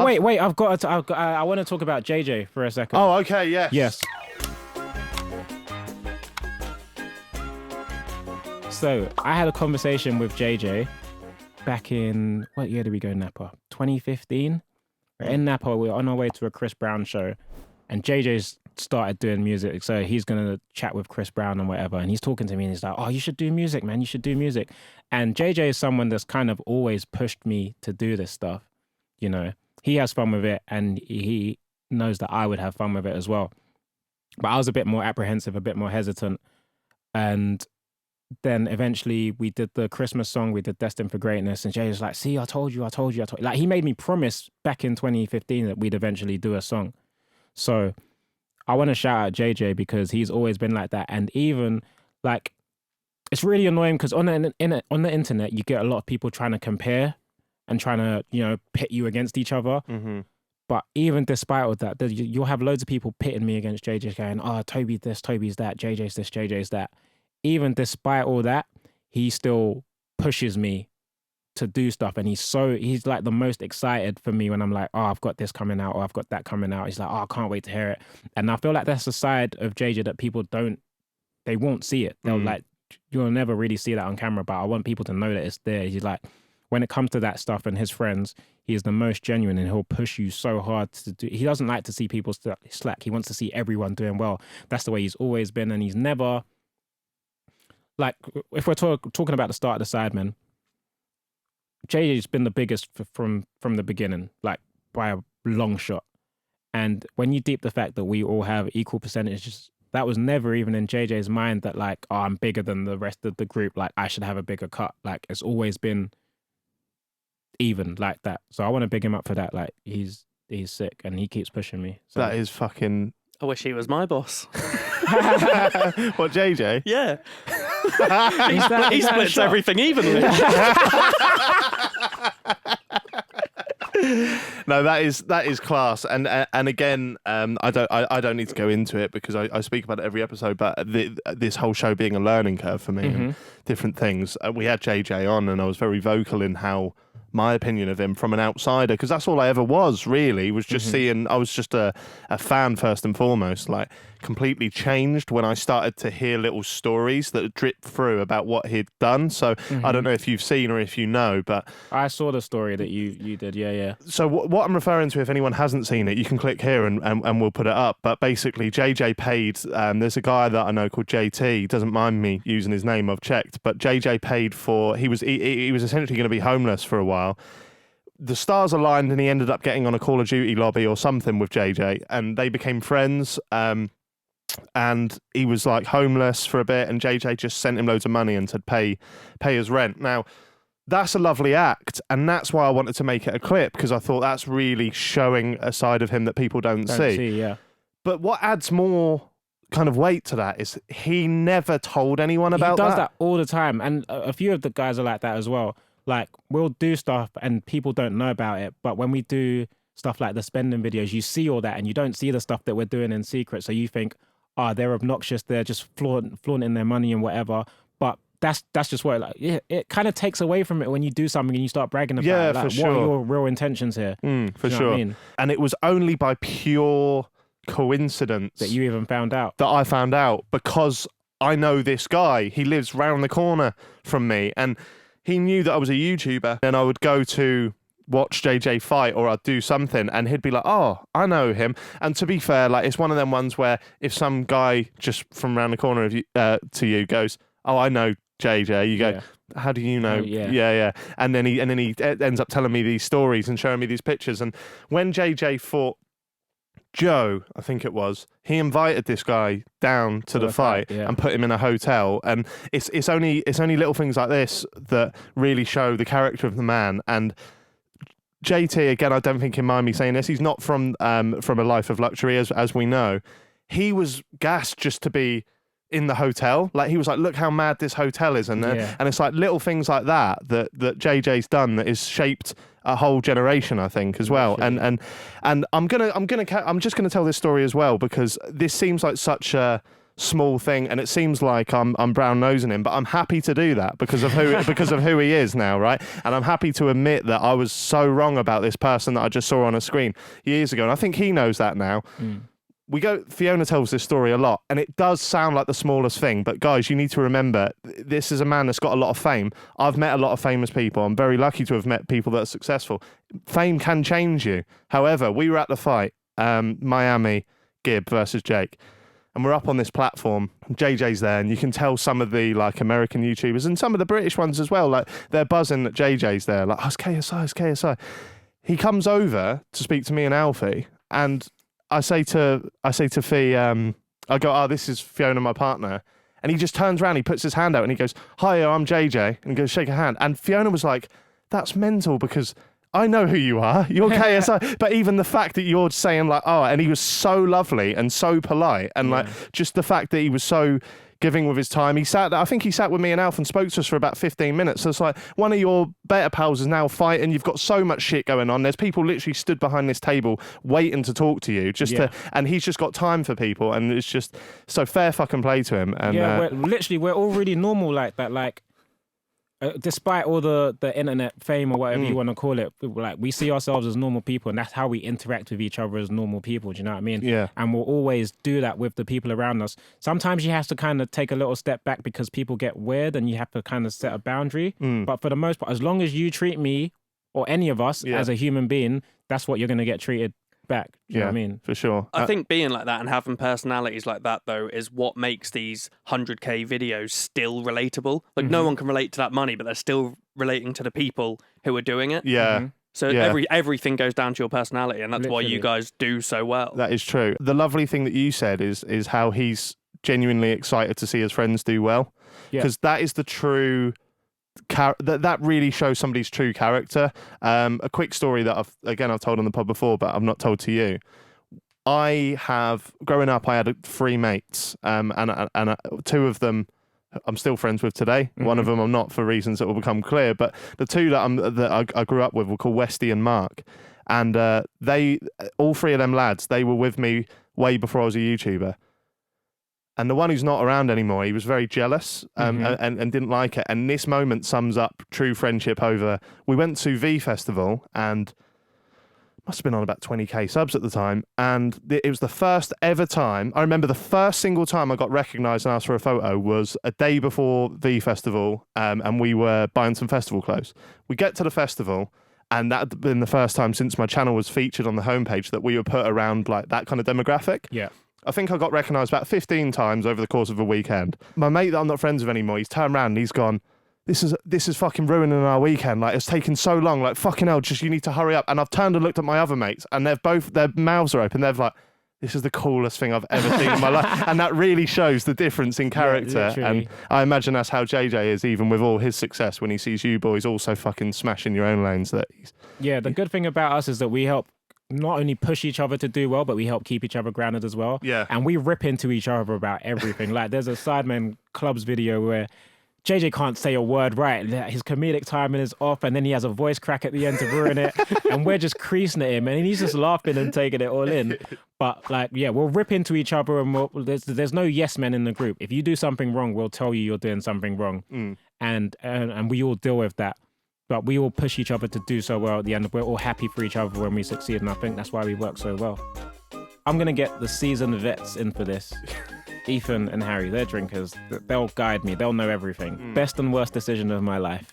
wait. I want to talk about JJ for a second. Oh, okay, yes. Yes. So I had a conversation with JJ back in, what year did we go Napa? 2015. We're in Napa. We were on our way to a Chris Brown show, and JJ's started doing music. So he's gonna chat with Chris Brown and whatever. And he's talking to me, and he's like, "Oh, you should do music, man. You should do music." And JJ is someone that's kind of always pushed me to do this stuff. You know, he has fun with it, and he knows that I would have fun with it as well. But I was a bit more apprehensive, a bit more hesitant, and then eventually we did the Christmas song, we did Destined for Greatness, and Jay was like, "See, I told you. Like, he made me promise back in 2015 that we'd eventually do a song. So I want to shout out JJ because he's always been like that. And even like, it's really annoying because on the internet, you get a lot of people trying to compare and trying to, you know, pit you against each other. Mm-hmm. But even despite all that, you'll have loads of people pitting me against JJ going, "Oh, Tobi this, Tobi's that, JJ's this, JJ's that." Even despite all that, he still pushes me to do stuff. And he's like the most excited for me when I'm like, "Oh, I've got this coming out, or I've got that coming out." He's like, "Oh, I can't wait to hear it." And I feel like that's a side of JJ that people they won't see it. They'll like, you'll never really see that on camera, but I want people to know that it's there. He's like, when it comes to that stuff and his friends, he is the most genuine, and he'll push you so hard to do. He doesn't like to see people slack. He wants to see everyone doing well. That's the way he's always been. And he's never, like, if we're talking about the start of the Sidemen, JJ's been the biggest from the beginning, like by a long shot. And when you deep the fact that we all have equal percentages, that was never even in JJ's mind that like, "Oh, I'm bigger than the rest of the group, like I should have a bigger cut." Like, it's always been even like that. So I want to big him up for that. Like, he's sick and he keeps pushing me. So. That is fucking... I wish he was my boss. What, JJ? Yeah. He splits everything evenly. No, that is class, and again, I don't need to go into it because I speak about it every episode. But this whole show being a learning curve for me, and different things. We had JJ on, and I was very vocal in how my opinion of him from an outsider, because that's all I ever was really, was just seeing, I was just a fan first and foremost, like completely changed when I started to hear little stories that drip through about what he'd done. So I don't know if you've seen or if you know, but I saw the story that you did. Yeah. So what I'm referring to, if anyone hasn't seen it, you can click here and we'll put it up. But basically JJ paid, there's a guy that I know called JT, he doesn't mind me using his name, I've checked, but JJ paid for, he was essentially going to be homeless for a while. The stars aligned and he ended up getting on a Call of Duty lobby or something with JJ, and they became friends. And he was like homeless for a bit, and JJ just sent him loads of money and said pay his rent. Now, that's a lovely act, and that's why I wanted to make it a clip, because I thought that's really showing a side of him that people don't see. Yeah. But what adds more kind of weight to that is he never told anyone about that. He does that all the time, and a few of the guys are like that as well. Like, we'll do stuff and people don't know about it, but when we do stuff like the spending videos, you see all that, and you don't see the stuff that we're doing in secret. So you think, "Oh, they're obnoxious, they're just flaunting their money and whatever." But that's just what, like, it kind of takes away from it when you do something and you start bragging about it. Like, for sure. What are your real intentions here? For You know sure. what I mean? And it was only by pure coincidence That you even found out. that I found out, because I know this guy. He lives round the corner from me, and he knew that I was a YouTuber, and I would go to watch JJ fight, or I'd do something, and he'd be like, "Oh, I know him." And to be fair, like, it's one of them ones where if some guy just from around the corner of you to you goes, "Oh, I know JJ," you go, Yeah. "How do you know?" Yeah. And then he ends up telling me these stories and showing me these pictures. And when JJ fought Joe, I think it was, he invited this guy down to the fight and put him in a hotel. And it's only little things like this that really show the character of the man. And JT, again, I don't think he'll mind me saying this, he's not from a life of luxury, as we know. He was gassed just to be in the hotel. Like, he was like, "Look how mad this hotel is," and it's like little things like that JJ's done that is shaped a whole generation, I think, as well. Sure. And I'm just gonna tell this story as well, because this seems like such a small thing, and it seems like I'm brown nosing him, but I'm happy to do that because of who he is now, right? And I'm happy to admit that I was so wrong about this person that I just saw on a screen years ago, and I think he knows that now. Fiona tells this story a lot, and it does sound like the smallest thing, but guys, you need to remember, this is a man that's got a lot of fame. I've met a lot of famous people. I'm very lucky to have met people that are successful. Fame can change you. However, we were at the fight, Miami, Gibb versus Jake, and we're up on this platform. JJ's there, and you can tell some of the like American YouTubers and some of the British ones as well, like they're buzzing that JJ's there, like, oh, it's KSI, it's KSI. He comes over to speak to me and Alfie, and I say to Fee, I go, oh, this is Fiona, my partner. And he just turns around, he puts his hand out and he goes, hi, I'm JJ. And he goes, shake a hand. And Fiona was like, that's mental because I know who you are. You're KSI. But even the fact that you're saying like, oh, and he was so lovely and so polite. And like, just the fact that he was so giving with his time. I think he sat with me and Alf and spoke to us for about 15 minutes. So it's like, one of your better pals is now fighting. You've got so much shit going on. There's people literally stood behind this table waiting to talk to you and he's just got time for people. And it's just so fair fucking play to him. And we're all really normal like that. Like, despite all the internet fame or whatever you want to call it, like we see ourselves as normal people, and that's how we interact with each other as normal people. Do you know what I mean? Yeah. And we'll always do that with the people around us. Sometimes you have to kind of take a little step back because people get weird, and you have to kind of set a boundary. But for the most part, as long as you treat me or any of us as a human being, that's what you're going to get treated back. Do you know what I mean? For sure. I think being like that and having personalities like that, though, is what makes these 100k videos still relatable. Like, no one can relate to that money, but they're still relating to the people who are doing it. Yeah. So everything goes down to your personality, and that's why you guys do so well. That is true. The lovely thing that you said is how he's genuinely excited to see his friends do well. Because that is the true... that really shows somebody's true character. A quick story that I've told on the pod before, but I've not told to you. Growing up, I had 3 mates, and 2 of them I'm still friends with today. One of them I'm not, for reasons that will become clear. But the 2 that I grew up with were called Westy and Mark, and all 3 of them lads, they were with me way before I was a YouTuber. And the one who's not around anymore, he was very jealous and didn't like it. And this moment sums up true friendship over... We went to V Festival and must have been on about 20k subs at the time. And it was the first ever time... I remember the first single time I got recognised and asked for a photo was a day before V Festival, and we were buying some festival clothes. We get to the festival, and that had been the first time since my channel was featured on the homepage that we were put around like that kind of demographic. Yeah. I think I got recognised about 15 times over the course of a weekend. My mate that I'm not friends with anymore, he's turned around and he's gone, this is fucking ruining our weekend. Like, it's taken so long. Like, fucking hell, just you need to hurry up. And I've turned and looked at my other mates, and their mouths are open. They're like, this is the coolest thing I've ever seen in my life. And that really shows the difference in character. Yeah, and I imagine that's how JJ is, even with all his success, when he sees you boys also fucking smashing your own lanes. The good thing about us is that we help not only push each other to do well, but we help keep each other grounded as well. Yeah. And we rip into each other about everything. Like, there's a Sidemen Clubs video where JJ can't say a word right. His comedic timing is off, and then he has a voice crack at the end to ruin it. And we're just creasing at him, and he's just laughing and taking it all in. But like, we'll rip into each other, and there's no yes men in the group. If you do something wrong, we'll tell you you're doing something wrong, and we all deal with that. But we all push each other to do so well at the end. We're all happy for each other when we succeed, and I think that's why we work so well. I'm going to get the seasoned vets in for this. Ethan and Harry, they're drinkers. They'll guide me. They'll know everything. Best and worst decision of my life.